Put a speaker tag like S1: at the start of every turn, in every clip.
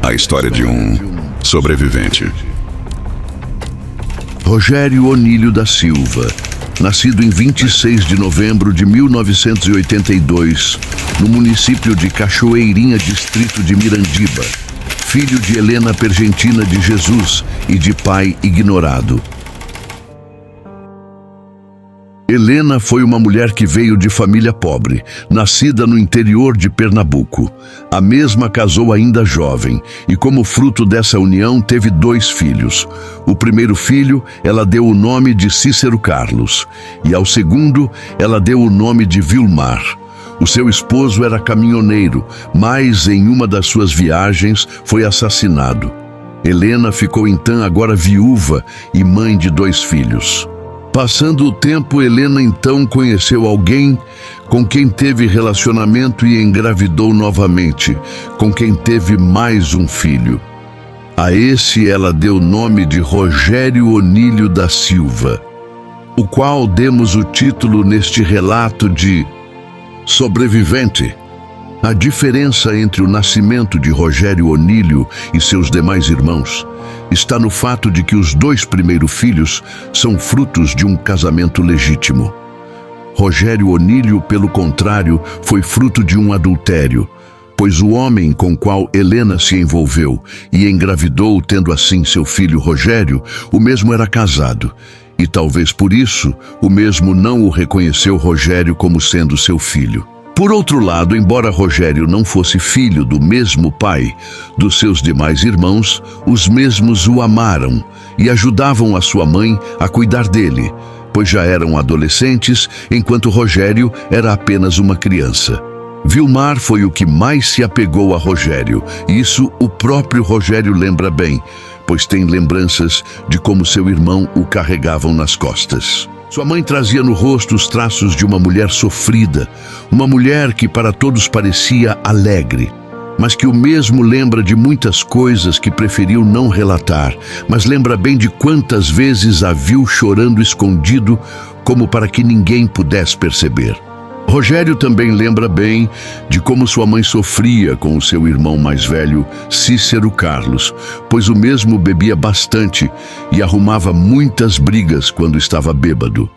S1: A história de um sobrevivente.
S2: Rogério Onílio da Silva, nascido em 26 de novembro de 1982, no município de Cachoeirinha, distrito de Mirandiba, filho de Helena Pergentina de Jesus e de pai ignorado. Helena foi uma mulher que veio de família pobre, nascida no interior de Pernambuco. A mesma casou ainda jovem e, como fruto dessa união, teve 2 filhos. O primeiro filho, ela deu o nome de Cícero Carlos, e ao segundo, ela deu o nome de Vilmar. O seu esposo era caminhoneiro, mas em uma das suas viagens foi assassinado. Helena ficou então agora viúva e mãe de 2 filhos. Passando o tempo, Helena então conheceu alguém com quem teve relacionamento e engravidou novamente, com quem teve mais um filho. A esse ela deu o nome de Rogério Onílio da Silva, o qual demos o título neste relato de Sobrevivente. A diferença entre o nascimento de Rogério Onílio e seus demais irmãos está no fato de que os 2 primeiros filhos são frutos de um casamento legítimo. Rogério Onílio, pelo contrário, foi fruto de um adultério, pois o homem com o qual Helena se envolveu e engravidou, tendo assim seu filho Rogério, o mesmo era casado, e talvez por isso o mesmo não o reconheceu Rogério como sendo seu filho. Por outro lado, embora Rogério não fosse filho do mesmo pai dos seus demais irmãos, os mesmos o amaram e ajudavam a sua mãe a cuidar dele, pois já eram adolescentes, enquanto Rogério era apenas uma criança. Vilmar foi o que mais se apegou a Rogério, e isso o próprio Rogério lembra bem, pois tem lembranças de como seu irmão o carregavam nas costas. Sua mãe trazia no rosto os traços de uma mulher sofrida, uma mulher que para todos parecia alegre, mas que o mesmo lembra de muitas coisas que preferiu não relatar, mas lembra bem de quantas vezes a viu chorando escondido, como para que ninguém pudesse perceber. Rogério também lembra bem de como sua mãe sofria com o seu irmão mais velho, Cícero Carlos, pois o mesmo bebia bastante e arrumava muitas brigas quando estava bêbado.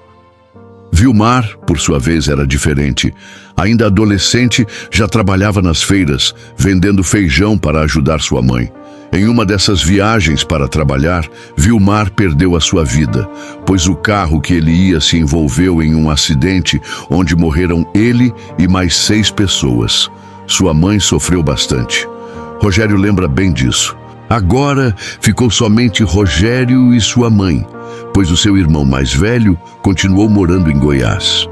S2: Vilmar, por sua vez, era diferente. Ainda adolescente, já trabalhava nas feiras, vendendo feijão para ajudar sua mãe. Em uma dessas viagens para trabalhar, Vilmar perdeu a sua vida, pois o carro que ele ia se envolveu em um acidente onde morreram ele e mais 6 pessoas. Sua mãe sofreu bastante. Rogério lembra bem disso. Agora ficou somente Rogério e sua mãe, pois o seu irmão mais velho continuou morando em Goiás.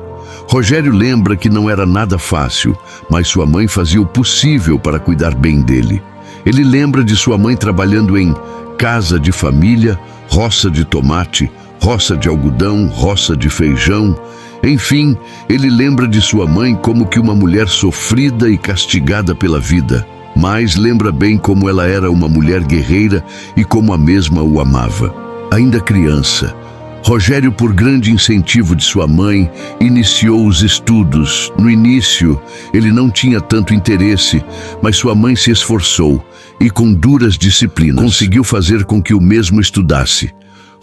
S2: Rogério lembra que não era nada fácil, mas sua mãe fazia o possível para cuidar bem dele. Ele lembra de sua mãe trabalhando em casa de família, roça de tomate, roça de algodão, roça de feijão. Enfim, ele lembra de sua mãe como que uma mulher sofrida e castigada pela vida, mas lembra bem como ela era uma mulher guerreira e como a mesma o amava. Ainda criança, Rogério, por grande incentivo de sua mãe, iniciou os estudos. No início, ele não tinha tanto interesse, mas sua mãe se esforçou e, com duras disciplinas, conseguiu fazer com que o mesmo estudasse.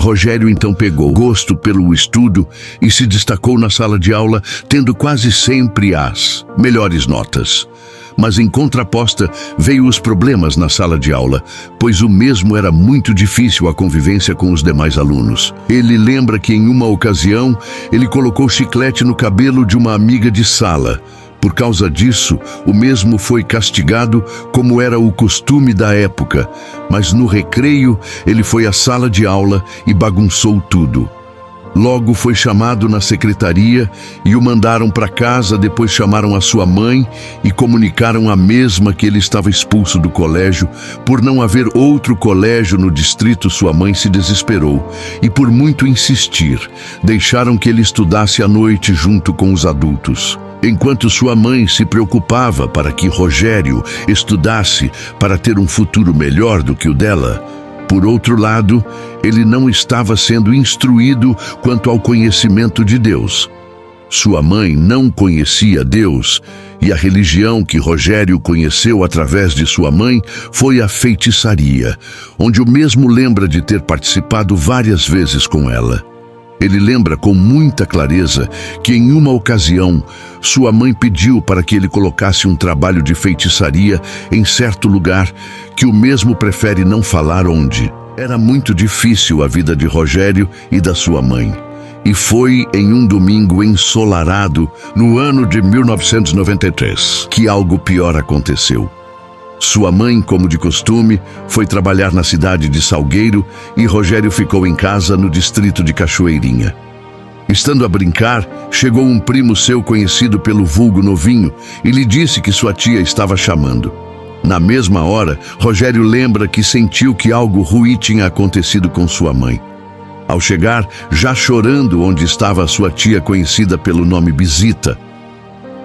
S2: Rogério então pegou gosto pelo estudo e se destacou na sala de aula, tendo quase sempre as melhores notas. Mas em contraposta veio os problemas na sala de aula, pois o mesmo era muito difícil a convivência com os demais alunos. Ele lembra que em uma ocasião ele colocou chiclete no cabelo de uma amiga de sala. Por causa disso, o mesmo foi castigado como era o costume da época, mas no recreio ele foi à sala de aula e bagunçou tudo. Logo foi chamado na secretaria e o mandaram para casa. Depois chamaram a sua mãe e comunicaram à mesma que ele estava expulso do colégio. Por não haver outro colégio no distrito, sua mãe se desesperou e, por muito insistir, deixaram que ele estudasse à noite junto com os adultos. Enquanto sua mãe se preocupava para que Rogério estudasse para ter um futuro melhor do que o dela, por outro lado, ele não estava sendo instruído quanto ao conhecimento de Deus. Sua mãe não conhecia Deus, e a religião que Rogério conheceu através de sua mãe foi a feitiçaria, onde o mesmo lembra de ter participado várias vezes com ela. Ele lembra com muita clareza que em uma ocasião sua mãe pediu para que ele colocasse um trabalho de feitiçaria em certo lugar que o mesmo prefere não falar onde. Era muito difícil a vida de Rogério e da sua mãe. E foi em um domingo ensolarado, no ano de 1993, que algo pior aconteceu. Sua mãe, como de costume, foi trabalhar na cidade de Salgueiro e Rogério ficou em casa no distrito de Cachoeirinha. Estando a brincar, chegou um primo seu conhecido pelo vulgo Novinho e lhe disse que sua tia estava chamando. Na mesma hora, Rogério lembra que sentiu que algo ruim tinha acontecido com sua mãe. Ao chegar, já chorando onde estava sua tia conhecida pelo nome Bizita,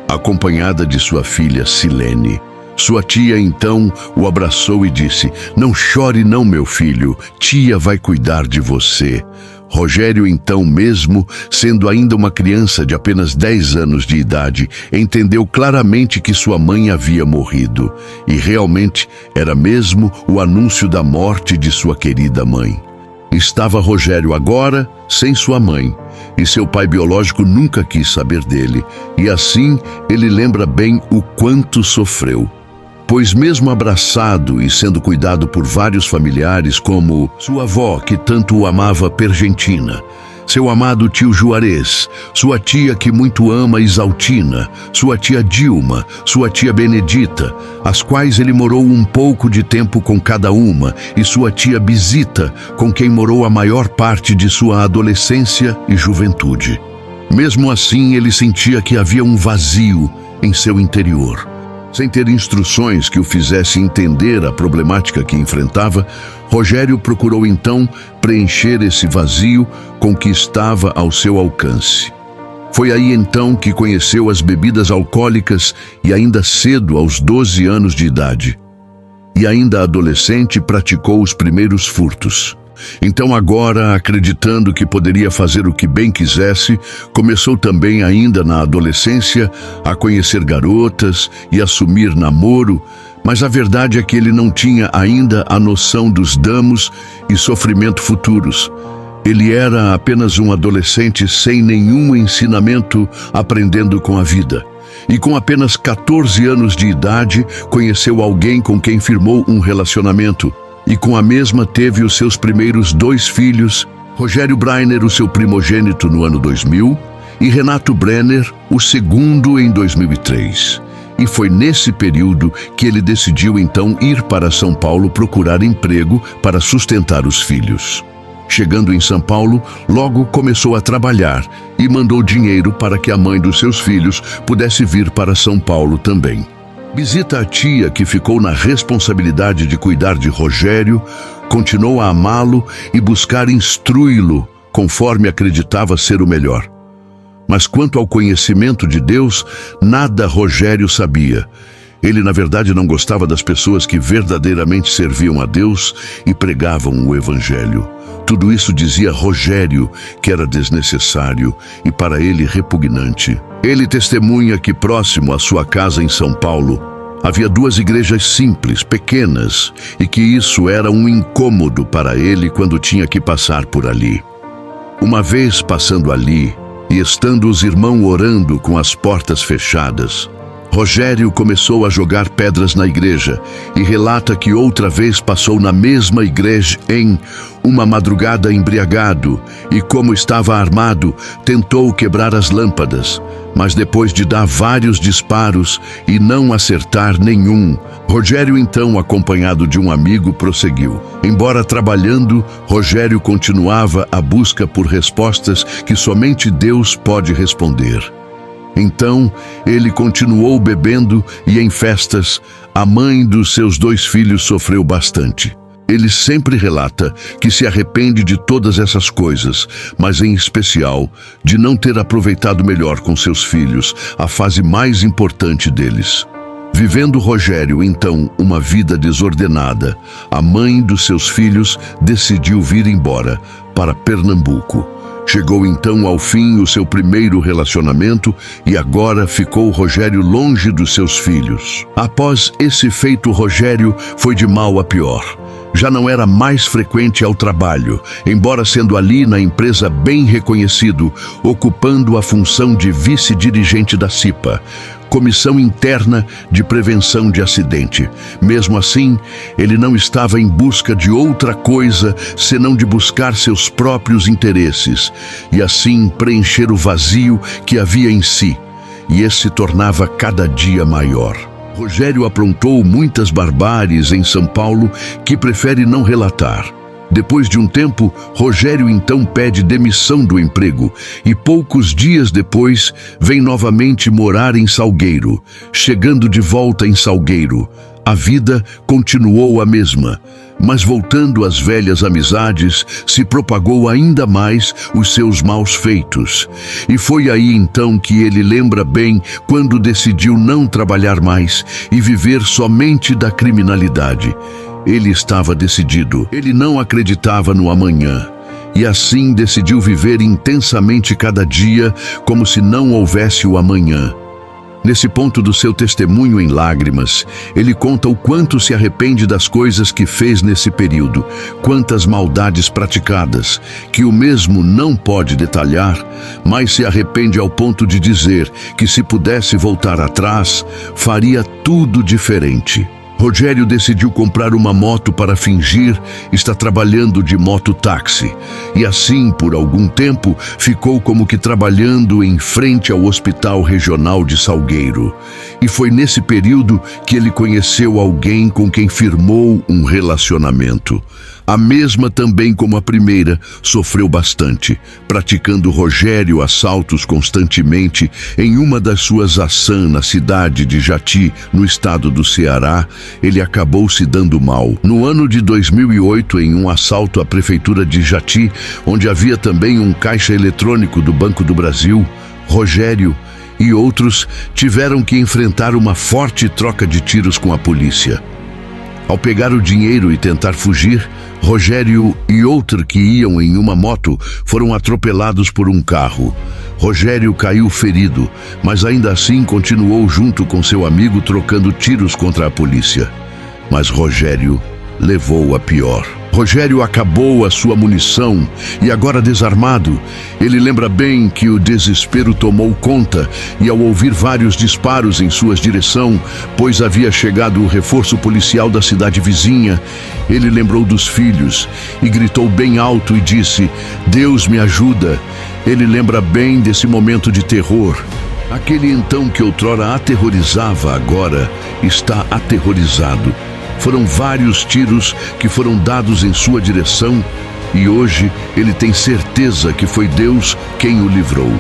S2: acompanhada de sua filha Silene. Sua tia então o abraçou e disse: "Não chore não, meu filho, tia vai cuidar de você." Rogério então, mesmo sendo ainda uma criança de apenas 10 anos de idade, entendeu claramente que sua mãe havia morrido. E realmente era mesmo o anúncio da morte de sua querida mãe. Estava Rogério agora sem sua mãe, e seu pai biológico nunca quis saber dele, e assim ele lembra bem o quanto sofreu. Pois mesmo abraçado e sendo cuidado por vários familiares, como sua avó, que tanto o amava, Pergentina, seu amado tio Juarez, sua tia que muito ama, Isaltina, sua tia Dilma, sua tia Benedita, as quais ele morou um pouco de tempo com cada uma, e sua tia Bizita, com quem morou a maior parte de sua adolescência e juventude. Mesmo assim, ele sentia que havia um vazio em seu interior. Sem ter instruções que o fizesse entender a problemática que enfrentava, Rogério procurou então preencher esse vazio com o que estava ao seu alcance. Foi aí então que conheceu as bebidas alcoólicas e ainda cedo, aos 12 anos de idade. E ainda adolescente, praticou os primeiros furtos. Então agora, acreditando que poderia fazer o que bem quisesse, começou também ainda na adolescência a conhecer garotas e assumir namoro, mas a verdade é que ele não tinha ainda a noção dos danos e sofrimento futuros. Ele era apenas um adolescente sem nenhum ensinamento, aprendendo com a vida. E com apenas 14 anos de idade, conheceu alguém com quem firmou um relacionamento. E com a mesma teve os seus primeiros 2 filhos, Rogério Breiner, o seu primogênito, no ano 2000, e Renato Brenner, o segundo, em 2003. E foi nesse período que ele decidiu então ir para São Paulo procurar emprego para sustentar os filhos. Chegando em São Paulo, logo começou a trabalhar e mandou dinheiro para que a mãe dos seus filhos pudesse vir para São Paulo também. Visita a tia, que ficou na responsabilidade de cuidar de Rogério, continuou a amá-lo e buscar instruí-lo, conforme acreditava ser o melhor. Mas quanto ao conhecimento de Deus, nada Rogério sabia. Ele, na verdade, não gostava das pessoas que verdadeiramente serviam a Deus e pregavam o Evangelho. Tudo isso dizia Rogério que era desnecessário e para ele repugnante. Ele testemunha que próximo à sua casa em São Paulo havia 2 igrejas simples, pequenas, e que isso era um incômodo para ele quando tinha que passar por ali. Uma vez passando ali e estando os irmãos orando com as portas fechadas, Rogério começou a jogar pedras na igreja e relata que outra vez passou na mesma igreja em uma madrugada embriagado e, como estava armado, tentou quebrar as lâmpadas, mas depois de dar vários disparos e não acertar nenhum, Rogério então, acompanhado de um amigo, prosseguiu. Embora trabalhando, Rogério continuava a busca por respostas que somente Deus pode responder. Então, ele continuou bebendo e em festas, a mãe dos seus 2 filhos sofreu bastante. Ele sempre relata que se arrepende de todas essas coisas, mas em especial de não ter aproveitado melhor com seus filhos a fase mais importante deles. Vivendo Rogério, então, uma vida desordenada, a mãe dos seus filhos decidiu vir embora para Pernambuco. Chegou então ao fim o seu primeiro relacionamento e agora ficou Rogério longe dos seus filhos. Após esse feito, Rogério foi de mal a pior. Já não era mais frequente ao trabalho, embora sendo ali na empresa bem reconhecido, ocupando a função de vice-dirigente da CIPA, Comissão Interna de Prevenção de Acidente. Mesmo assim, ele não estava em busca de outra coisa senão de buscar seus próprios interesses e assim preencher o vazio que havia em si, e esse se tornava cada dia maior. Rogério aprontou muitas barbáries em São Paulo que prefere não relatar. Depois de um tempo, Rogério então pede demissão do emprego e poucos dias depois vem novamente morar em Salgueiro. Chegando de volta em Salgueiro, a vida continuou a mesma, mas voltando às velhas amizades, se propagou ainda mais os seus maus feitos. E foi aí então que ele lembra bem quando decidiu não trabalhar mais e viver somente da criminalidade. Ele estava decidido, ele não acreditava no amanhã. E assim decidiu viver intensamente cada dia, como se não houvesse o amanhã. Nesse ponto do seu testemunho em lágrimas, ele conta o quanto se arrepende das coisas que fez nesse período, quantas maldades praticadas, que o mesmo não pode detalhar, mas se arrepende ao ponto de dizer que se pudesse voltar atrás, faria tudo diferente. Rogério decidiu comprar uma moto para fingir estar trabalhando de mototáxi. E assim, por algum tempo, ficou como que trabalhando em frente ao Hospital Regional de Salgueiro. E foi nesse período que ele conheceu alguém com quem firmou um relacionamento. A mesma, também como a primeira, sofreu bastante, praticando Rogério assaltos constantemente em uma das suas açãs na cidade de Jati, no estado do Ceará. Ele acabou se dando mal. No ano de 2008, em um assalto à prefeitura de Jati, onde havia também um caixa eletrônico do Banco do Brasil, Rogério e outros tiveram que enfrentar uma forte troca de tiros com a polícia. Ao pegar o dinheiro e tentar fugir, Rogério e outro que iam em uma moto foram atropelados por um carro. Rogério caiu ferido, mas ainda assim continuou junto com seu amigo trocando tiros contra a polícia. Mas Rogério levou a pior. Rogério acabou a sua munição e agora desarmado, ele lembra bem que o desespero tomou conta e ao ouvir vários disparos em sua direção, pois havia chegado o reforço policial da cidade vizinha, ele lembrou dos filhos e gritou bem alto e disse: "Deus me ajuda." Ele lembra bem desse momento de terror. Aquele então que outrora aterrorizava, agora está aterrorizado. Foram vários tiros que foram dados em sua direção e hoje ele tem certeza que foi Deus quem o livrou.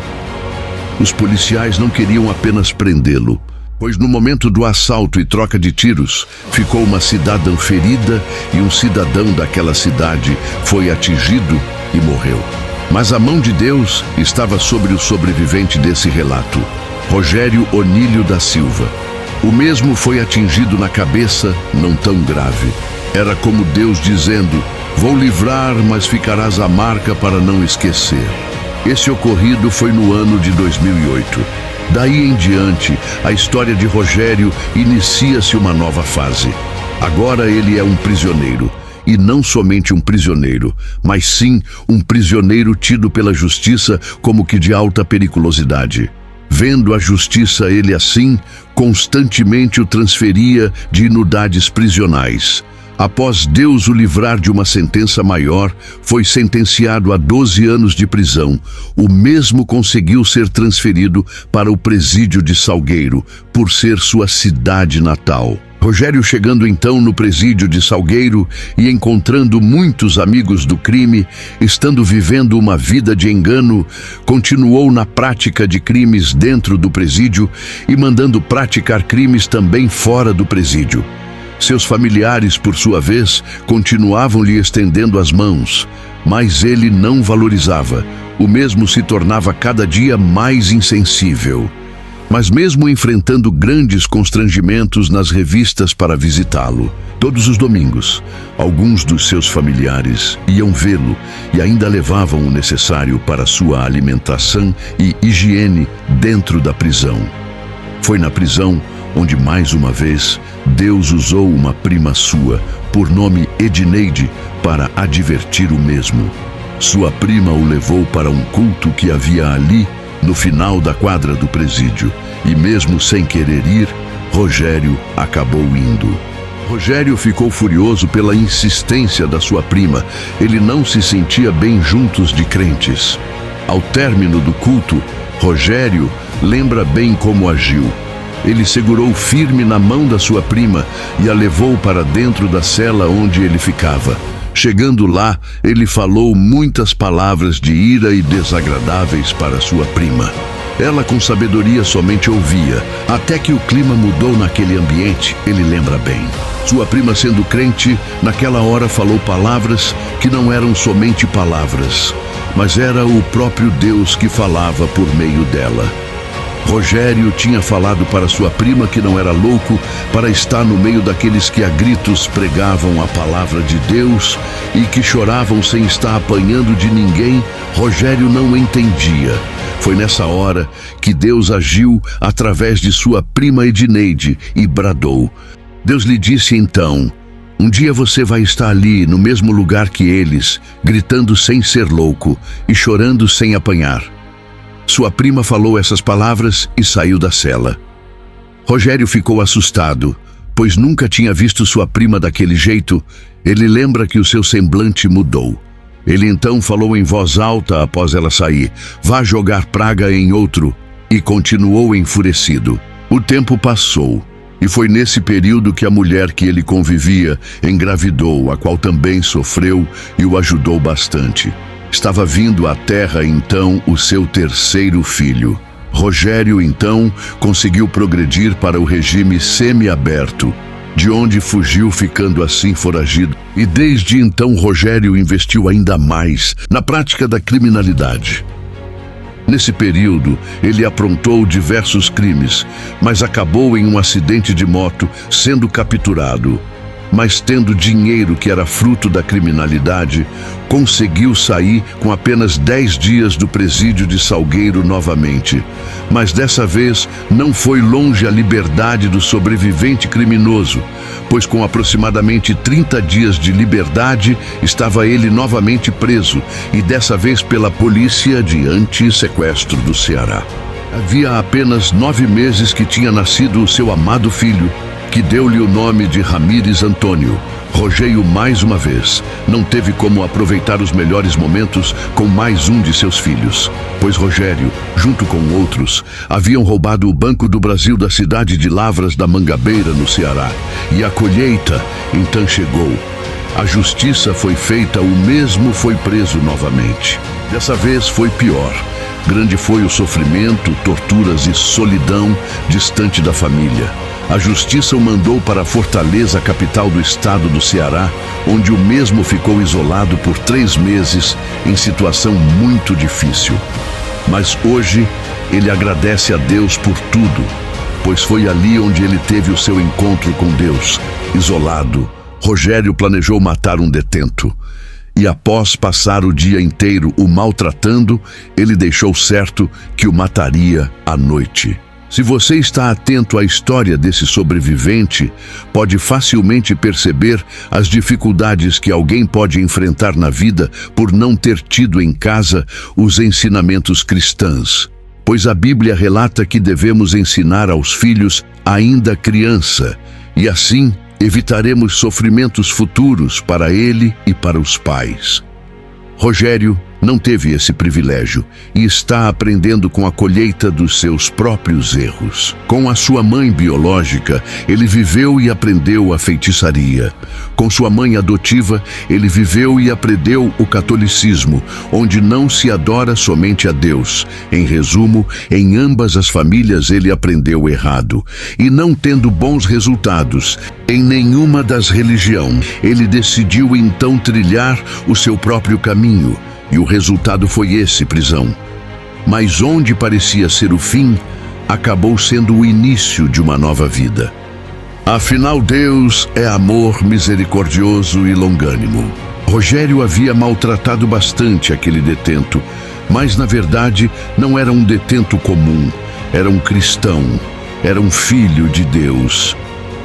S2: Os policiais não queriam apenas prendê-lo, pois no momento do assalto e troca de tiros, ficou uma cidadã ferida e um cidadão daquela cidade foi atingido e morreu. Mas a mão de Deus estava sobre o sobrevivente desse relato, Rogério Onílio da Silva. O mesmo foi atingido na cabeça, não tão grave. Era como Deus dizendo: "Vou livrar, mas ficarás a marca para não esquecer." Esse ocorrido foi no ano de 2008. Daí em diante, a história de Rogério inicia-se uma nova fase. Agora ele é um prisioneiro. E não somente um prisioneiro, mas sim um prisioneiro tido pela justiça como que de alta periculosidade. Vendo a justiça ele assim, constantemente o transferia de inundades prisionais. Após Deus o livrar de uma sentença maior, foi sentenciado a 12 anos de prisão. O mesmo conseguiu ser transferido para o presídio de Salgueiro, por ser sua cidade natal. Rogério, chegando então no presídio de Salgueiro e encontrando muitos amigos do crime, estando vivendo uma vida de engano, continuou na prática de crimes dentro do presídio e mandando praticar crimes também fora do presídio. Seus familiares, por sua vez, continuavam lhe estendendo as mãos, mas ele não valorizava. O mesmo se tornava cada dia mais insensível. Mas mesmo enfrentando grandes constrangimentos nas revistas para visitá-lo, todos os domingos, alguns dos seus familiares iam vê-lo e ainda levavam o necessário para sua alimentação e higiene dentro da prisão. Foi na prisão onde, mais uma vez, Deus usou uma prima sua, por nome Edneide, para advertir o mesmo. Sua prima o levou para um culto que havia ali, no final da quadra do presídio, e mesmo sem querer ir, Rogério acabou indo. Rogério ficou furioso pela insistência da sua prima. Ele não se sentia bem juntos de crentes. Ao término do culto, Rogério lembra bem como agiu. Ele segurou firme na mão da sua prima e a levou para dentro da cela onde ele ficava. Chegando lá, ele falou muitas palavras de ira e desagradáveis para sua prima. Ela, com sabedoria, somente ouvia, até que o clima mudou naquele ambiente, ele lembra bem. Sua prima, sendo crente, naquela hora falou palavras que não eram somente palavras, mas era o próprio Deus que falava por meio dela. Rogério tinha falado para sua prima que não era louco para estar no meio daqueles que a gritos pregavam a palavra de Deus e que choravam sem estar apanhando de ninguém. Rogério não entendia. Foi nessa hora que Deus agiu através de sua prima Edneide e bradou. Deus lhe disse então: um dia você vai estar ali, no mesmo lugar que eles, gritando sem ser louco e chorando sem apanhar. Sua prima falou essas palavras e saiu da cela. Rogério ficou assustado, pois nunca tinha visto sua prima daquele jeito. Ele lembra que o seu semblante mudou. Ele então falou em voz alta após ela sair: vá jogar praga em outro, e continuou enfurecido. O tempo passou, e foi nesse período que a mulher que ele convivia engravidou, a qual também sofreu e o ajudou bastante. Estava vindo à terra então o seu terceiro filho. Rogério então conseguiu progredir para o regime semiaberto, de onde fugiu, ficando assim foragido. E desde então Rogério investiu ainda mais na prática da criminalidade. Nesse período, ele aprontou diversos crimes, mas acabou em um acidente de moto, sendo capturado. Mas tendo dinheiro que era fruto da criminalidade, conseguiu sair com apenas 10 dias do presídio de Salgueiro novamente. Mas dessa vez não foi longe a liberdade do sobrevivente criminoso, pois com aproximadamente 30 dias de liberdade estava ele novamente preso, e dessa vez pela polícia de anti-sequestro do Ceará. Havia apenas 9 meses que tinha nascido o seu amado filho, que deu-lhe o nome de Ramírez Antônio. Rogério, mais uma vez, não teve como aproveitar os melhores momentos com mais um de seus filhos, pois Rogério, junto com outros, haviam roubado o Banco do Brasil da cidade de Lavras da Mangabeira, no Ceará, e a colheita então chegou. A justiça foi feita, o mesmo foi preso novamente. Dessa vez foi pior. Grande foi o sofrimento, torturas e solidão distante da família. A justiça o mandou para Fortaleza, capital do estado do Ceará, onde o mesmo ficou isolado por 3 meses, em situação muito difícil. Mas hoje ele agradece a Deus por tudo, pois foi ali onde ele teve o seu encontro com Deus. Isolado, Rogério planejou matar um detento. E após passar o dia inteiro o maltratando, ele deixou certo que o mataria à noite. Se você está atento à história desse sobrevivente, pode facilmente perceber as dificuldades que alguém pode enfrentar na vida por não ter tido em casa os ensinamentos cristãos. Pois a Bíblia relata que devemos ensinar aos filhos ainda criança, e assim evitaremos sofrimentos futuros para ele e para os pais. Rogério não teve esse privilégio e está aprendendo com a colheita dos seus próprios erros. Com a sua mãe biológica, ele viveu e aprendeu a feitiçaria. Com sua mãe adotiva, ele viveu e aprendeu o catolicismo, onde não se adora somente a Deus. Em resumo, em ambas as famílias ele aprendeu errado. E não tendo bons resultados em nenhuma das religiões, ele decidiu então trilhar o seu próprio caminho. E o resultado foi esse: prisão. Mas onde parecia ser o fim, acabou sendo o início de uma nova vida. Afinal, Deus é amor misericordioso e longânimo. Rogério havia maltratado bastante aquele detento, mas na verdade não era um detento comum, era um cristão, era um filho de Deus.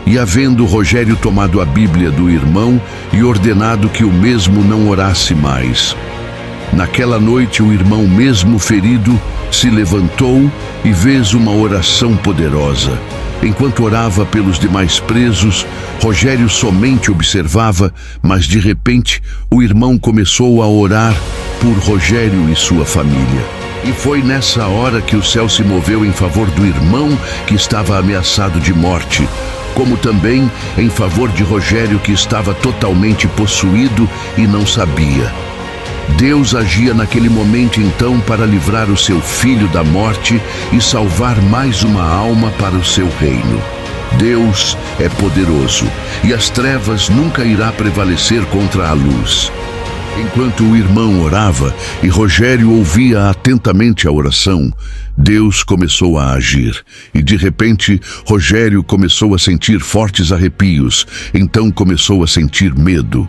S2: E havendo Rogério tomado a Bíblia do irmão e ordenado que o mesmo não orasse mais. Naquela noite o irmão, mesmo ferido, se levantou e fez uma oração poderosa. Enquanto orava pelos demais presos, Rogério somente observava, mas de repente o irmão começou a orar por Rogério e sua família. E foi nessa hora que o céu se moveu em favor do irmão que estava ameaçado de morte, como também em favor de Rogério, que estava totalmente possuído e não sabia. Deus agia naquele momento então para livrar o seu filho da morte e salvar mais uma alma para o seu reino. Deus é poderoso e as trevas nunca irá prevalecer contra a luz. Enquanto o irmão orava e Rogério ouvia atentamente a oração, Deus começou a agir. E de repente, Rogério começou a sentir fortes arrepios, então começou a sentir medo.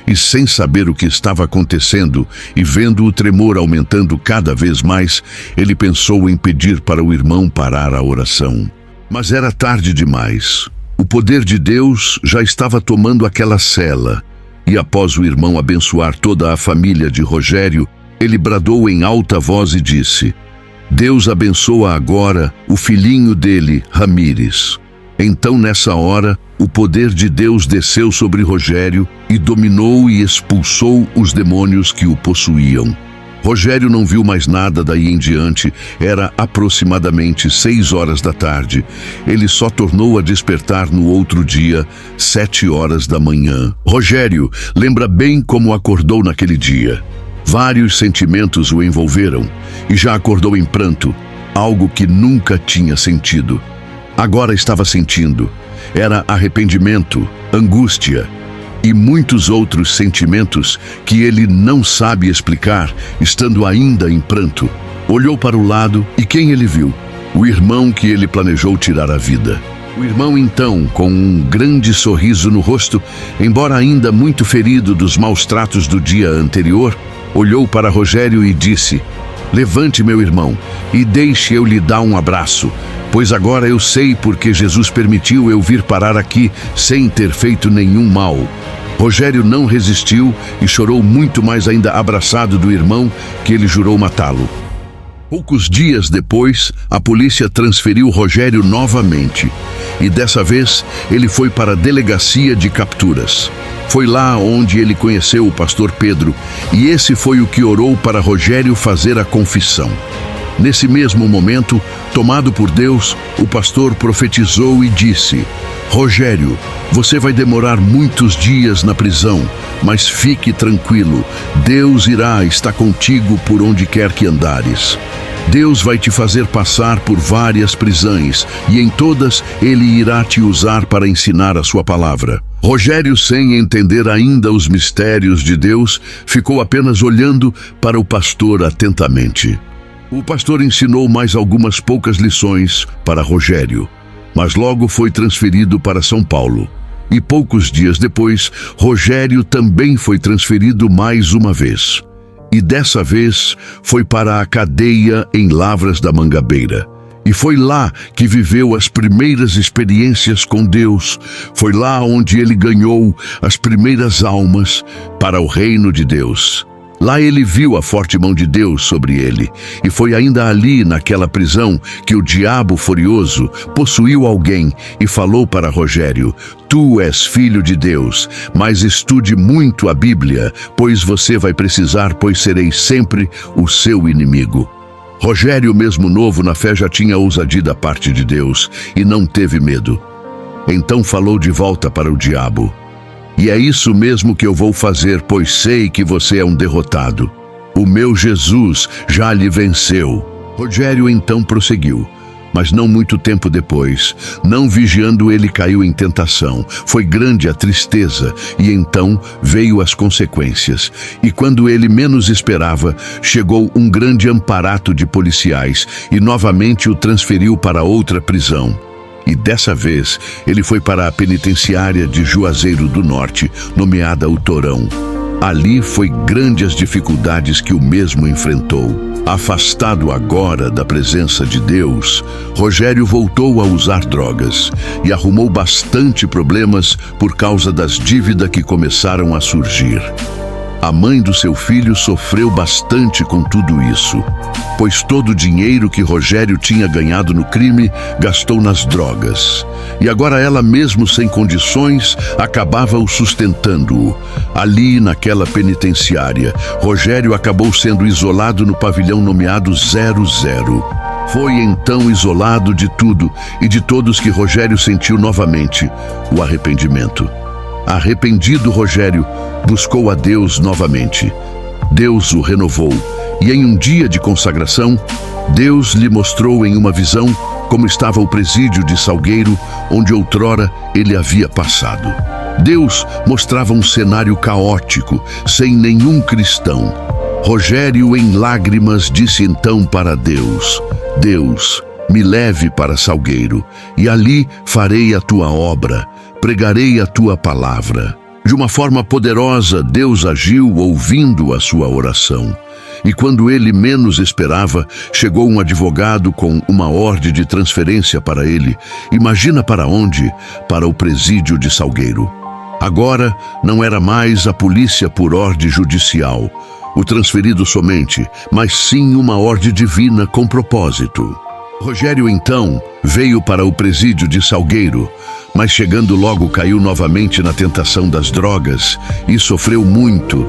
S2: E sem saber o que estava acontecendo e vendo o tremor aumentando cada vez mais, ele pensou em pedir para o irmão parar a oração. Mas era tarde demais. O poder de Deus já estava tomando aquela cela. E após o irmão abençoar toda a família de Rogério, ele bradou em alta voz e disse: Deus abençoa agora o filhinho dele, Ramírez. Então, nessa hora, o poder de Deus desceu sobre Rogério e dominou e expulsou os demônios que o possuíam. Rogério não viu mais nada daí em diante, era aproximadamente 6 horas da tarde. Ele só tornou a despertar no outro dia, 7 horas da manhã. Rogério lembra bem como acordou naquele dia. Vários sentimentos o envolveram e já acordou em pranto, algo que nunca tinha sentido. Agora estava sentindo. Era arrependimento, angústia e muitos outros sentimentos que ele não sabe explicar, estando ainda em pranto. Olhou para o lado e quem ele viu? O irmão que ele planejou tirar a vida. O irmão então, com um grande sorriso no rosto, embora ainda muito ferido dos maus tratos do dia anterior, olhou para Rogério e disse: Levante, meu irmão, e deixe eu lhe dar um abraço, pois agora eu sei porque Jesus permitiu eu vir parar aqui sem ter feito nenhum mal. Rogério não resistiu e chorou muito mais ainda abraçado do irmão, que ele jurou matá-lo. Poucos dias depois, a polícia transferiu Rogério novamente, e dessa vez ele foi para a delegacia de capturas. Foi lá onde ele conheceu o pastor Pedro, e esse foi o que orou para Rogério fazer a confissão. Nesse mesmo momento, tomado por Deus, o pastor profetizou e disse: Rogério, você vai demorar muitos dias na prisão, mas fique tranquilo, Deus irá estar contigo por onde quer que andares. Deus vai te fazer passar por várias prisões, e em todas Ele irá te usar para ensinar a sua palavra. Rogério, sem entender ainda os mistérios de Deus, ficou apenas olhando para o pastor atentamente. O pastor ensinou mais algumas poucas lições para Rogério, mas logo foi transferido para São Paulo. E poucos dias depois, Rogério também foi transferido mais uma vez. E dessa vez foi para a cadeia em Lavras da Mangabeira. E foi lá que viveu as primeiras experiências com Deus. Foi lá onde ele ganhou as primeiras almas para o reino de Deus. Lá ele viu a forte mão de Deus sobre ele. E foi ainda ali, naquela prisão, que o diabo furioso possuiu alguém e falou para Rogério: Tu és filho de Deus, mas estude muito a Bíblia, pois você vai precisar, pois serei sempre o seu inimigo. Rogério, mesmo novo na fé, já tinha ousadia da parte de Deus e não teve medo. Então falou de volta para o diabo: E é isso mesmo que eu vou fazer, pois sei que você é um derrotado. O meu Jesus já lhe venceu. Rogério então prosseguiu: Mas não muito tempo depois, não vigiando, ele caiu em tentação. Foi grande a tristeza e então veio as consequências. E quando ele menos esperava, chegou um grande aparato de policiais e novamente o transferiu para outra prisão. E dessa vez, ele foi para a penitenciária de Juazeiro do Norte, nomeada o Torão. Ali foi grande as dificuldades que o mesmo enfrentou. Afastado agora da presença de Deus, Rogério voltou a usar drogas e arrumou bastante problemas por causa das dívidas que começaram a surgir. A mãe do seu filho sofreu bastante com tudo isso, pois todo o dinheiro que Rogério tinha ganhado no crime gastou nas drogas. E agora ela, mesmo sem condições, acabava o sustentando-o. Ali, naquela penitenciária, Rogério acabou sendo isolado no pavilhão nomeado 00. Foi então isolado de tudo e de todos que Rogério sentiu novamente o arrependimento. Arrependido, Rogério buscou a Deus novamente. Deus o renovou e em um dia de consagração, Deus lhe mostrou em uma visão como estava o presídio de Salgueiro, onde outrora ele havia passado. Deus mostrava um cenário caótico, sem nenhum cristão. Rogério, em lágrimas, disse então para Deus: Deus, me leve para Salgueiro, e ali farei a tua obra, pregarei a tua palavra. De uma forma poderosa, Deus agiu ouvindo a sua oração. E quando ele menos esperava, chegou um advogado com uma ordem de transferência para ele. Imagina para onde? Para o presídio de Salgueiro. Agora não era mais a polícia por ordem judicial, o transferido somente, mas sim uma ordem divina com propósito. Rogério então veio para o presídio de Salgueiro, mas chegando logo caiu novamente na tentação das drogas e sofreu muito,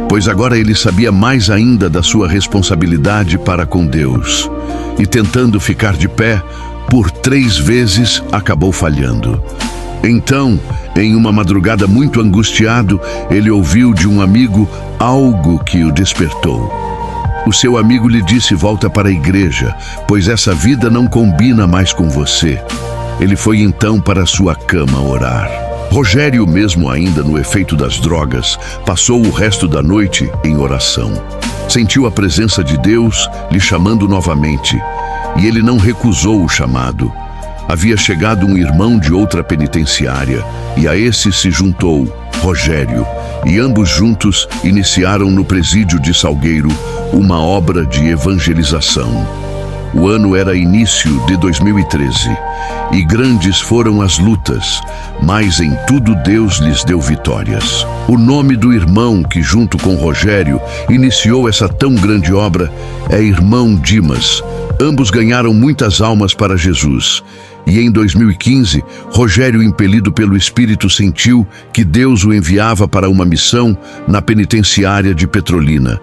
S2: pois agora ele sabia mais ainda da sua responsabilidade para com Deus. E tentando ficar de pé, por 3 vezes acabou falhando. Então, em uma madrugada muito angustiado, ele ouviu de um amigo algo que o despertou. O seu amigo lhe disse: volta para a igreja, pois essa vida não combina mais com você. Ele foi então para sua cama orar. Rogério, mesmo ainda no efeito das drogas, passou o resto da noite em oração. Sentiu a presença de Deus lhe chamando novamente, e ele não recusou o chamado. Havia chegado um irmão de outra penitenciária, e a esse se juntou Rogério, e ambos juntos iniciaram no presídio de Salgueiro uma obra de evangelização. O ano era início de 2013, e grandes foram as lutas, mas em tudo Deus lhes deu vitórias. O nome do irmão que, junto com Rogério, iniciou essa tão grande obra é Irmão Dimas. Ambos ganharam muitas almas para Jesus. E em 2015, Rogério, impelido pelo Espírito, sentiu que Deus o enviava para uma missão na penitenciária de Petrolina.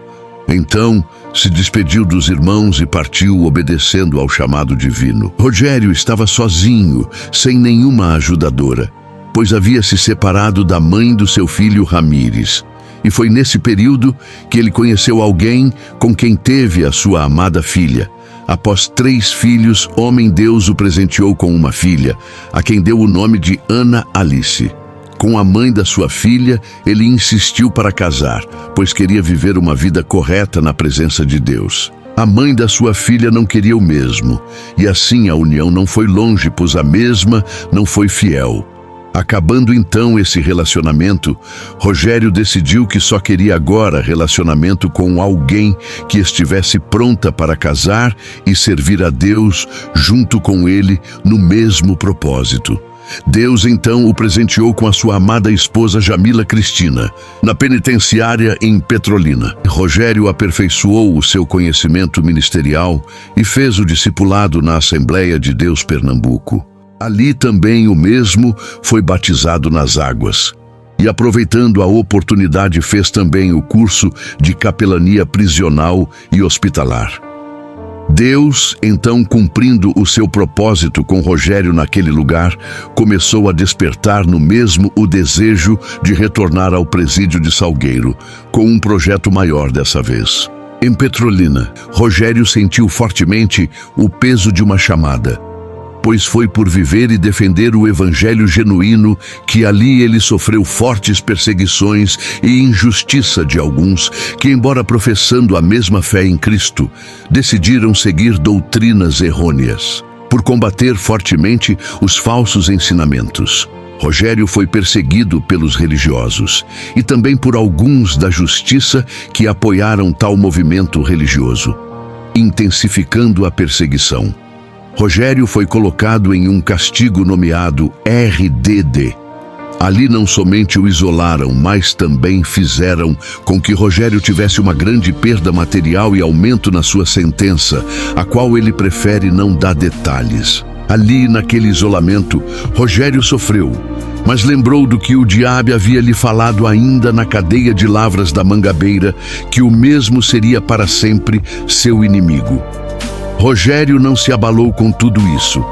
S2: Então, se despediu dos irmãos e partiu obedecendo ao chamado divino. Rogério estava sozinho, sem nenhuma ajudadora, pois havia se separado da mãe do seu filho Ramires. E foi nesse período que ele conheceu alguém com quem teve a sua amada filha. Após 3 filhos, Homem-Deus o presenteou com uma filha, a quem deu o nome de Ana Alice. Com a mãe da sua filha, ele insistiu para casar, pois queria viver uma vida correta na presença de Deus. A mãe da sua filha não queria o mesmo, e assim a união não foi longe, pois a mesma não foi fiel. Acabando então esse relacionamento, Rogério decidiu que só queria agora relacionamento com alguém que estivesse pronta para casar e servir a Deus junto com ele no mesmo propósito. Deus então o presenteou com a sua amada esposa Jamila Cristina, na penitenciária em Petrolina. Rogério aperfeiçoou o seu conhecimento ministerial e fez o discipulado na Assembleia de Deus Pernambuco. Ali também o mesmo foi batizado nas águas. E aproveitando a oportunidade fez também o curso de capelania prisional e hospitalar. Deus, então, cumprindo o seu propósito com Rogério naquele lugar, começou a despertar no mesmo o desejo de retornar ao presídio de Salgueiro, com um projeto maior dessa vez. Em Petrolina, Rogério sentiu fortemente o peso de uma chamada. pois foi por viver e defender o evangelho genuíno que ali ele sofreu fortes perseguições e injustiça de alguns que, embora professando a mesma fé em Cristo, decidiram seguir doutrinas errôneas, por combater fortemente os falsos ensinamentos. Rogério foi perseguido pelos religiosos e também por alguns da justiça que apoiaram tal movimento religioso, intensificando a perseguição. Rogério foi colocado em um castigo nomeado RDD. Ali não somente o isolaram, mas também fizeram com que Rogério tivesse uma grande perda material e aumento na sua sentença, a qual ele prefere não dar detalhes. Ali, naquele isolamento, Rogério sofreu, mas lembrou do que o diabo havia lhe falado ainda na cadeia de lavras da Mangabeira, que o mesmo seria para sempre seu inimigo. Rogério não se abalou com tudo isso.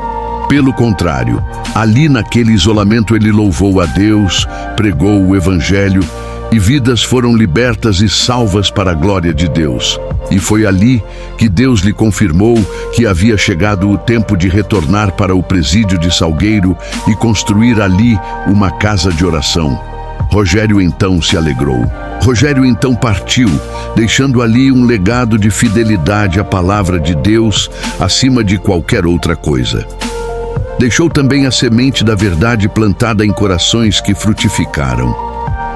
S2: Pelo contrário, ali naquele isolamento ele louvou a Deus, pregou o Evangelho e vidas foram libertas e salvas para a glória de Deus. E foi ali que Deus lhe confirmou que havia chegado o tempo de retornar para o presídio de Salgueiro e construir ali uma casa de oração. Rogério então se alegrou. Rogério então partiu, deixando ali um legado de fidelidade à palavra de Deus acima de qualquer outra coisa. Deixou também a semente da verdade plantada em corações que frutificaram.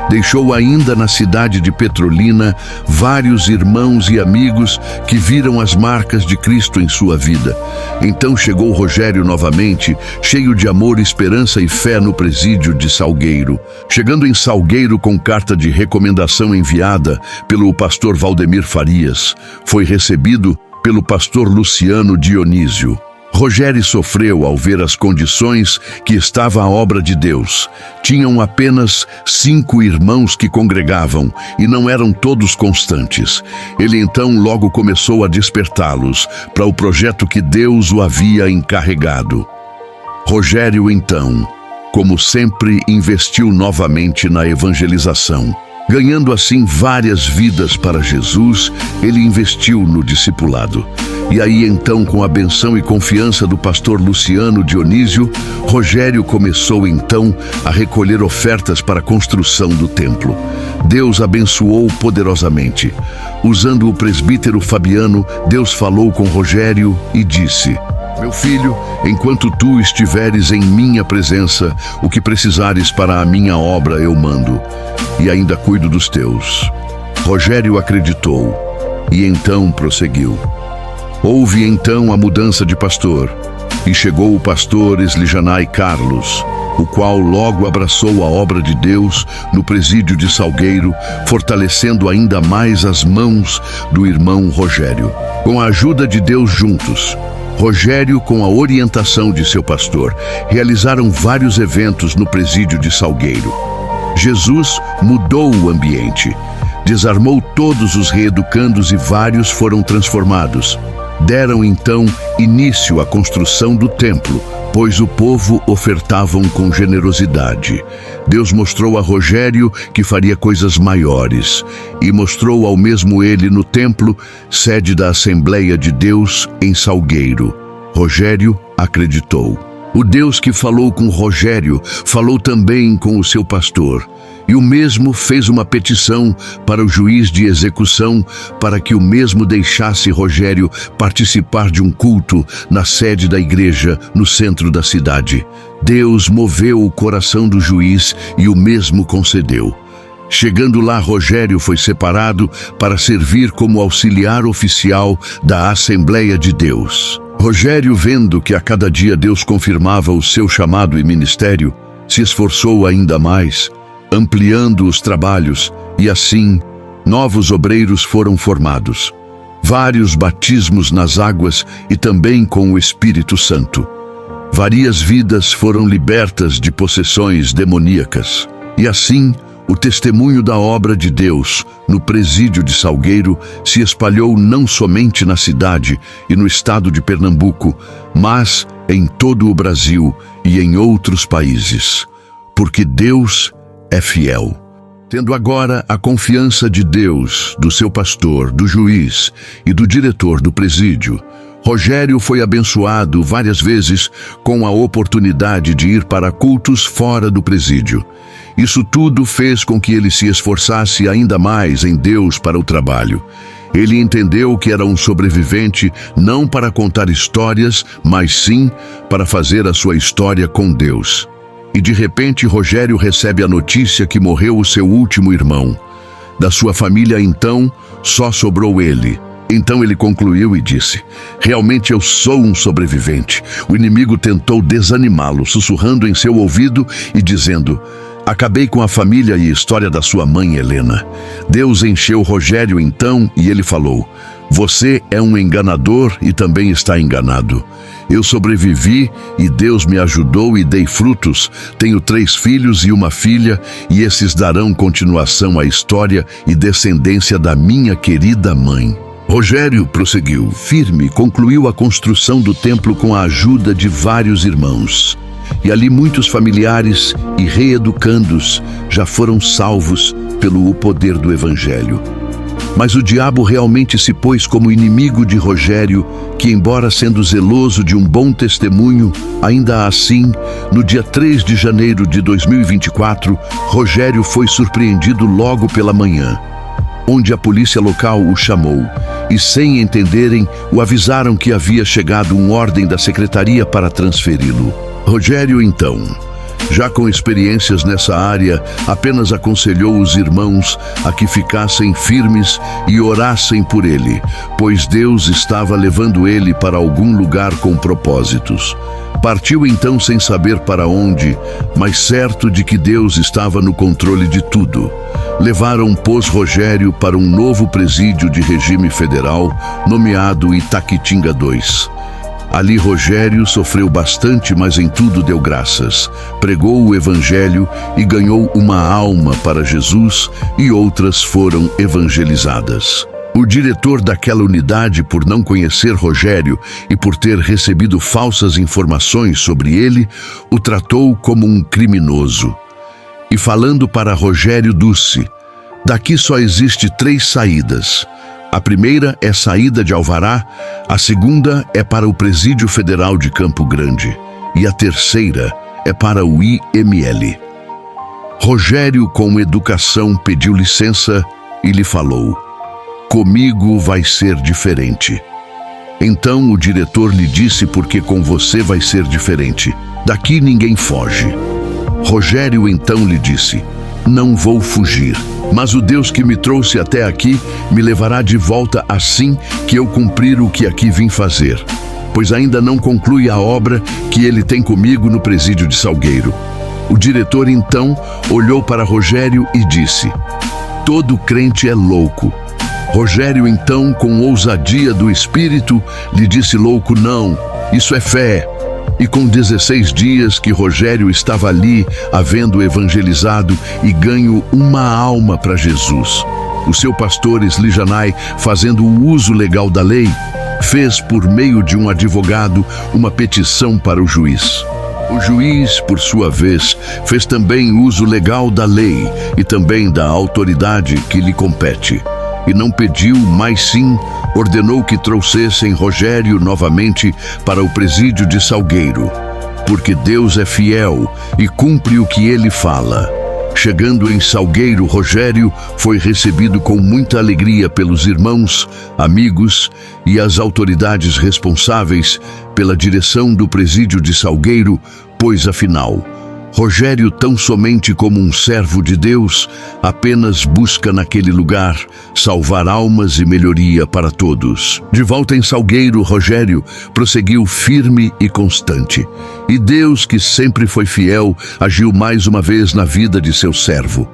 S2: Deixou ainda na cidade de Petrolina vários irmãos e amigos que viram as marcas de Cristo em sua vida. Então chegou Rogério novamente, cheio de amor, esperança e fé no presídio de Salgueiro. Chegando em Salgueiro com carta de recomendação enviada pelo pastor Valdemir Farias, foi recebido pelo pastor Luciano Dionísio. Rogério sofreu ao ver as condições que estava a obra de Deus. Tinham apenas 5 irmãos que congregavam e não eram todos constantes. Ele então logo começou a despertá-los para o projeto que Deus o havia encarregado. Rogério então, como sempre, investiu novamente na evangelização. Ganhando assim várias vidas para Jesus, ele investiu no discipulado. E aí então, com a benção e confiança do pastor Luciano Dionísio, Rogério começou então a recolher ofertas para a construção do templo. Deus abençoou poderosamente. Usando o presbítero Fabiano, Deus falou com Rogério e disse: Meu filho, enquanto tu estiveres em minha presença, o que precisares para a minha obra eu mando, e ainda cuido dos teus. Rogério acreditou e então prosseguiu. Houve então a mudança de pastor, e chegou o pastor Eslijanai Carlos, o qual logo abraçou a obra de Deus no presídio de Salgueiro, fortalecendo ainda mais as mãos do irmão Rogério. Com a ajuda de Deus juntos, Rogério, com a orientação de seu pastor, realizaram vários eventos no presídio de Salgueiro. Jesus mudou o ambiente, desarmou todos os reeducandos e vários foram transformados. Deram então início à construção do templo, pois o povo ofertavam com generosidade. Deus mostrou a Rogério que faria coisas maiores e mostrou ao mesmo ele no templo, sede da Assembleia de Deus em Salgueiro. Rogério acreditou. O Deus que falou com Rogério falou também com o seu pastor. E o mesmo fez uma petição para o juiz de execução para que o mesmo deixasse Rogério participar de um culto na sede da igreja no centro da cidade. Deus moveu o coração do juiz e o mesmo concedeu. Chegando lá, Rogério foi separado para servir como auxiliar oficial da Assembleia de Deus. Rogério, vendo que a cada dia Deus confirmava o seu chamado e ministério, se esforçou ainda mais, ampliando os trabalhos, e assim, novos obreiros foram formados. Vários batismos nas águas e também com o Espírito Santo. Várias vidas foram libertas de possessões demoníacas. E assim, o testemunho da obra de Deus no presídio de Salgueiro se espalhou não somente na cidade e no estado de Pernambuco, mas em todo o Brasil e em outros países. Porque Deus é fiel. Tendo agora a confiança de Deus, do seu pastor, do juiz e do diretor do presídio, Rogério foi abençoado várias vezes com a oportunidade de ir para cultos fora do presídio. Isso tudo fez com que ele se esforçasse ainda mais em Deus para o trabalho. Ele entendeu que era um sobrevivente não para contar histórias, mas sim para fazer a sua história com Deus. E de repente Rogério recebe a notícia que morreu o seu último irmão. Da sua família então, só sobrou ele. Então ele concluiu e disse: realmente eu sou um sobrevivente. O inimigo tentou desanimá-lo, sussurrando em seu ouvido e dizendo: acabei com a família e a história da sua mãe Helena. Deus encheu Rogério então e ele falou: você é um enganador e também está enganado. Eu sobrevivi e Deus me ajudou e dei frutos. Tenho 3 filhos e uma filha, e esses darão continuação à história e descendência da minha querida mãe. Rogério prosseguiu firme, concluiu a construção do templo com a ajuda de vários irmãos. E ali muitos familiares e reeducandos já foram salvos pelo poder do Evangelho. Mas o diabo realmente se pôs como inimigo de Rogério, que, embora sendo zeloso de um bom testemunho, ainda assim, no dia 3 de janeiro de 2024, Rogério foi surpreendido logo pela manhã, onde a polícia local o chamou, e sem entenderem, o avisaram que havia chegado uma ordem da secretaria para transferi-lo. Rogério, então, já com experiências nessa área, apenas aconselhou os irmãos a que ficassem firmes e orassem por ele, pois Deus estava levando ele para algum lugar com propósitos. Partiu então sem saber para onde, mas certo de que Deus estava no controle de tudo. Levaram Rogério para um novo presídio de regime federal, nomeado Itaquitinga II. Ali Rogério sofreu bastante, mas em tudo deu graças. Pregou o Evangelho e ganhou uma alma para Jesus, e outras foram evangelizadas. O diretor daquela unidade, por não conhecer Rogério e por ter recebido falsas informações sobre ele, o tratou como um criminoso. E falando para Rogério disse: daqui só existe 3 saídas. A primeira é saída de Alvará, a segunda é para o Presídio Federal de Campo Grande e a terceira é para o IML. Rogério, com educação, pediu licença e lhe falou: comigo vai ser diferente. Então o diretor lhe disse: porque com você vai ser diferente. Daqui ninguém foge. Rogério então lhe disse: não vou fugir, mas o Deus que me trouxe até aqui me levará de volta assim que eu cumprir o que aqui vim fazer, pois ainda não conclui a obra que ele tem comigo no presídio de Salgueiro. O diretor então olhou para Rogério e disse: todo crente é louco. Rogério então, com ousadia do espírito, lhe disse: louco não, isso é fé. E com 16 dias que Rogério estava ali, havendo evangelizado e ganho uma alma para Jesus, o seu pastor Eslijanai, fazendo o uso legal da lei, fez, por meio de um advogado, uma petição para o juiz. O juiz, por sua vez, fez também uso legal da lei e também da autoridade que lhe compete. E não pediu, mas sim ordenou que trouxessem Rogério novamente para o presídio de Salgueiro, porque Deus é fiel e cumpre o que ele fala. Chegando em Salgueiro, Rogério foi recebido com muita alegria pelos irmãos, amigos e as autoridades responsáveis pela direção do presídio de Salgueiro, pois afinal, Rogério, tão somente como um servo de Deus, apenas busca naquele lugar salvar almas e melhoria para todos. De volta em Salgueiro, Rogério prosseguiu firme e constante. E Deus, que sempre foi fiel, agiu mais uma vez na vida de seu servo.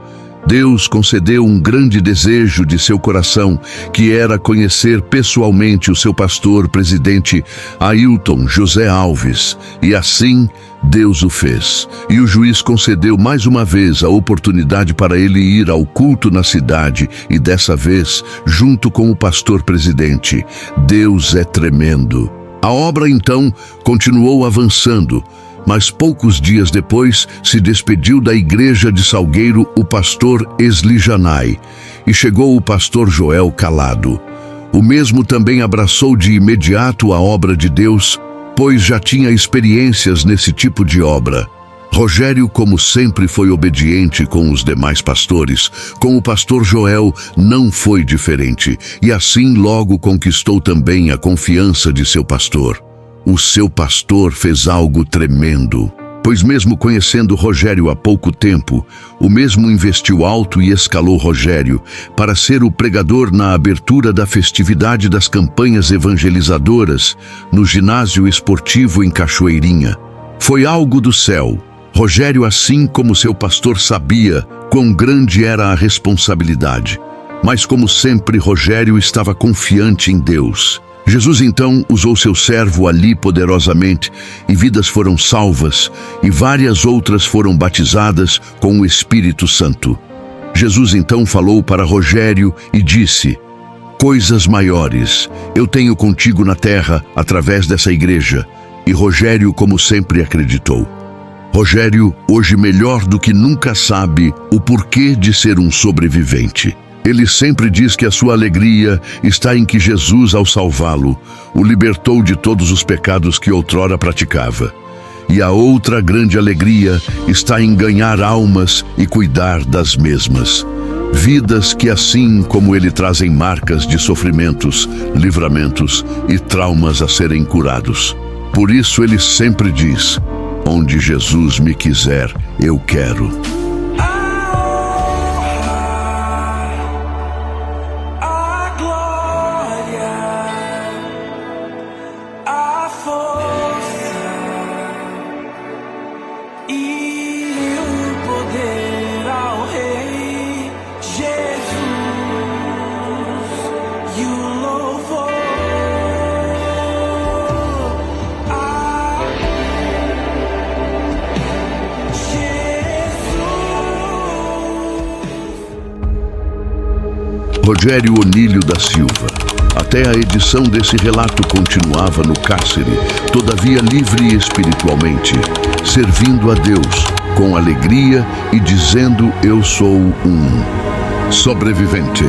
S2: Deus concedeu um grande desejo de seu coração, que era conhecer pessoalmente o seu pastor presidente Ailton José Alves, e assim Deus o fez. E o juiz concedeu mais uma vez a oportunidade para ele ir ao culto na cidade, e dessa vez, junto com o pastor presidente. Deus é tremendo. A obra então continuou avançando, mas poucos dias depois se despediu da igreja de Salgueiro o pastor Eslijanai, e chegou o pastor Joel Calado. O mesmo também abraçou de imediato a obra de Deus, pois já tinha experiências nesse tipo de obra. Rogério, como sempre, foi obediente com os demais pastores. Com o pastor Joel não foi diferente, e assim logo conquistou também a confiança de seu pastor. O seu pastor fez algo tremendo, pois mesmo conhecendo Rogério há pouco tempo, o mesmo investiu alto e escalou Rogério para ser o pregador na abertura da festividade das campanhas evangelizadoras no ginásio esportivo em Cachoeirinha. Foi algo do céu. Rogério, assim como seu pastor, sabia quão grande era a responsabilidade. Mas como sempre, Rogério estava confiante em Deus. Jesus então usou seu servo ali poderosamente, e vidas foram salvas, e várias outras foram batizadas com o Espírito Santo. Jesus então falou para Rogério e disse: "Coisas maiores eu tenho contigo na terra através dessa igreja." E Rogério, como sempre, acreditou. Rogério, hoje melhor do que nunca, sabe o porquê de ser um sobrevivente. Ele sempre diz que a sua alegria está em que Jesus, ao salvá-lo, o libertou de todos os pecados que outrora praticava. E a outra grande alegria está em ganhar almas e cuidar das mesmas. Vidas que, assim como ele, trazem marcas de sofrimentos, livramentos e traumas a serem curados. Por isso ele sempre diz: "Onde Jesus me quiser, eu quero." Rogério Onílio da Silva. Até a edição desse relato continuava no cárcere, todavia livre espiritualmente, servindo a Deus com alegria e dizendo: "Eu sou um sobrevivente."